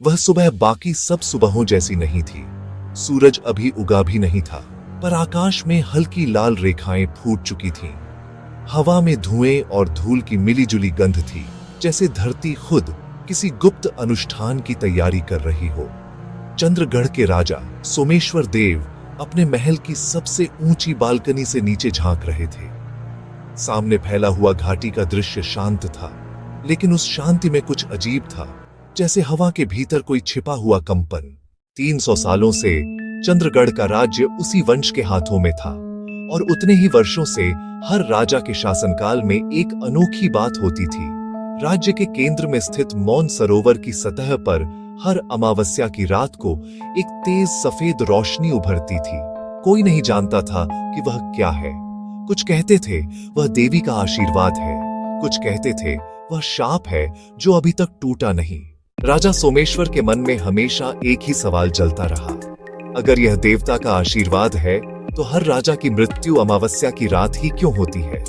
वह सुबह बाकी सब सुबहों जैसी नहीं थी। सूरज अभी उगा भी नहीं था, पर आकाश में हल्की लाल रेखाएं फूट चुकी थीं। हवा में धुएं और धूल की मिलीजुली गंध थी, जैसे धरती खुद किसी गुप्त अनुष्ठान की तैयारी कर रही हो। चंद्रगढ़ के राजा सोमेश्वर देव अपने महल की सबसे ऊंची बालकनी से नीचे झांक रहे थे। सामने फैला हुआ घाटी का दृश्य शांत था, लेकिन उस शांति में कुछ अजीब था, जैसे हवा के भीतर कोई छिपा हुआ कंपन। 300 सालों से चंद्रगढ़ का राज्य उसी वंश के हाथों में था, और उतने ही वर्षों से हर राजा के शासनकाल में एक अनोखी बात होती थी। राज्य के केंद्र में स्थित मौन सरोवर की सतह पर हर अमावस्या की रात को एक तेज सफेद रोशनी उभरती थी। कोई नहीं जानता था कि वह क्या है। कुछ कहते थे वह देवी का आशीर्वाद है, कुछ कहते थे वह शाप है जो अभी तक टूटा नहीं। राजा सोमेश्वर के मन में हमेशा एक ही सवाल चलता रहा, अगर यह देवता का आशीर्वाद है तो हर राजा की मृत्यु अमावस्या की रात ही क्यों होती है?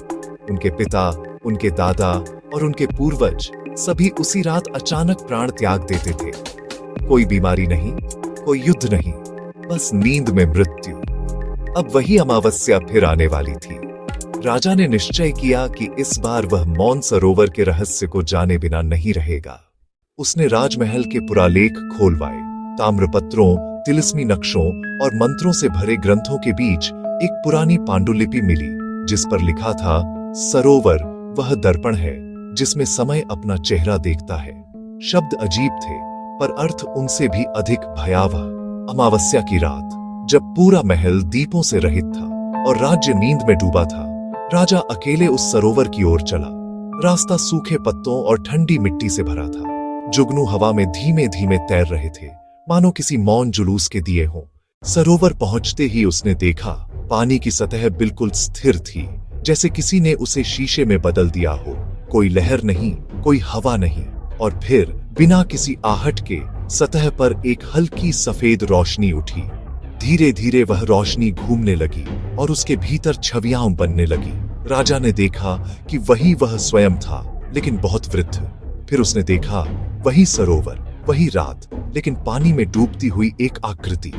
उनके पिता, उनके दादा और उनके पूर्वज सभी उसी रात अचानक प्राण त्याग देते थे। कोई बीमारी नहीं, कोई युद्ध नहीं, बस नींद में मृत्यु। अब वही अमावस्या फिर आने वाली थी। राजा ने निश्चय किया कि इस बार वह मौन सरोवर के रहस्य को जाने बिना नहीं रहेगा। उसने राजमहल के पुरालेख खोलवाए। ताम्रपत्रों, तिलिस्मी नक्शों और मंत्रों से भरे ग्रंथों के बीच एक पुरानी पांडुलिपि मिली, जिस पर लिखा था, सरोवर वह दर्पण है जिसमें समय अपना चेहरा देखता है। शब्द अजीब थे, पर अर्थ उनसे भी अधिक भयावह। अमावस्या की रात, जब पूरा महल दीपों से रहित था और राज्य नींद में डूबा था, राजा अकेले उस सरोवर की ओर चला। रास्ता सूखे पत्तों और ठंडी मिट्टी से भरा था। जुगनू हवा में धीमे धीमे तैर रहे थे, मानो किसी मौन जुलूस के दिए हों। सरोवर पहुंचते ही उसने देखा, पानी की सतह बिल्कुल स्थिर थी, जैसे किसी ने उसे शीशे में बदल दिया हो। कोई लहर नहीं, कोई हवा नहीं, और फिर बिना किसी आहट के सतह पर एक हल्की सफेद रोशनी उठी। धीरे धीरे वह रोशनी घूमने लगी और उसके भीतर छवियां बनने लगी। राजा ने देखा कि वही वह स्वयं था, लेकिन बहुत वृद्ध। फिर उसने देखा वही सरोवर, वही रात, लेकिन पानी में डूबती हुई एक आकृति।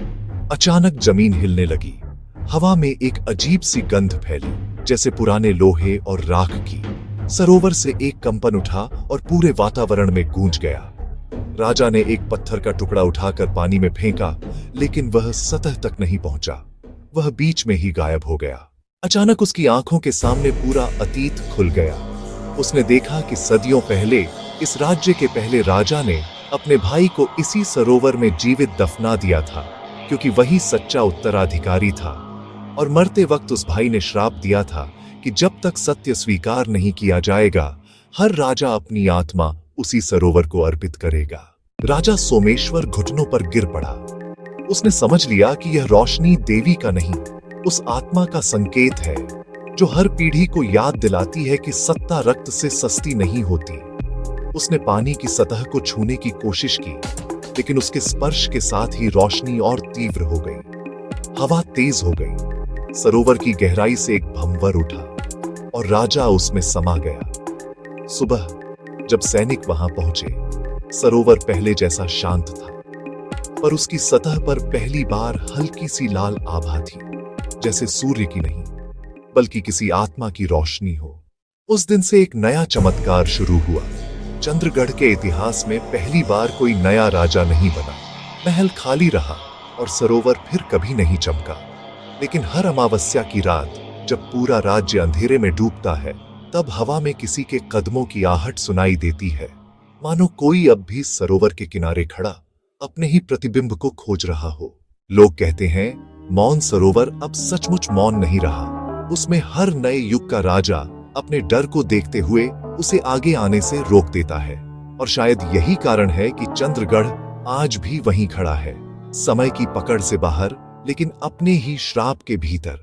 अचानक जमीन हिलने लगी। हवा में एक अजीब सी गंध फैली, जैसे पुराने लोहे और राख की। सरोवर से एक कंपन उठा और पूरे वातावरण में गूंज गया। राजा ने एक पत्थर का टुकड़ा उठाकर पानी में फेंका, लेकिन वह सतह तक नहीं पहुंचा। वह बीच में ही गायब हो गया। अचानक उसकी आंखों के सामने पूरा अतीत खुल गया। उसने देखा कि सदियों पहले इस राज्य के पहले राजा ने अपने भाई को इसी सरोवर में जीवित दफना दिया था, क्योंकि वही सच्चा उत्तराधिकारी था। और मरते वक्त उस भाई ने श्राप दिया था कि जब तक सत्य स्वीकार नहीं किया जाएगा, हर राजा अपनी आत्मा उसी सरोवर को अर्पित करेगा। राजा सोमेश्वर घुटनों पर गिर पड़ा। उसने समझ लिया कि यह रोशनी देवी का नहीं, उस आत्मा का संकेत है जो हर पीढ़ी को याद दिलाती है कि सत्ता रक्त से सस्ती नहीं होती। उसने पानी की सतह को छूने की कोशिश की, लेकिन उसके स्पर्श के साथ ही रोशनी और तीव्र हो गई। हवा तेज हो गई। सरोवर की गहराई से एक भंवर उठा और राजा उसमें समा गया। सुबह जब सैनिक वहां पहुंचे, सरोवर पहले जैसा शांत था, पर उसकी सतह पर पहली बार हल्की सी लाल आभा थी, जैसे सूर्य की नहीं, बल्कि किसी आत्मा की रोशनी हो। उस दिन से एक नया चमत्कार शुरू हुआ। चंद्रगढ़ के इतिहास में पहली बार कोई नया राजा नहीं बना। महल खाली रहा और सरोवर फिर कभी नहीं चमका। लेकिन हर अमावस्या की रात, जब पूरा राज्य अंधेरे में डूबता है, तब हवा में किसी के कदमों की आहट सुनाई देती है, मानो कोई अब भी सरोवर के किनारे खड़ा अपने ही प्रतिबिंब को खोज रहा हो। लोग कहते हैं, मौन सरोवर अब सचमुच मौन नहीं रहा। उसमें हर नए युग का राजा अपने डर को देखते हुए उसे आगे आने से रोक देता है। और शायद यही कारण है कि चंद्रगढ़ आज भी वहीं खड़ा है, समय की पकड़ से बाहर, लेकिन अपने ही श्राप के भीतर।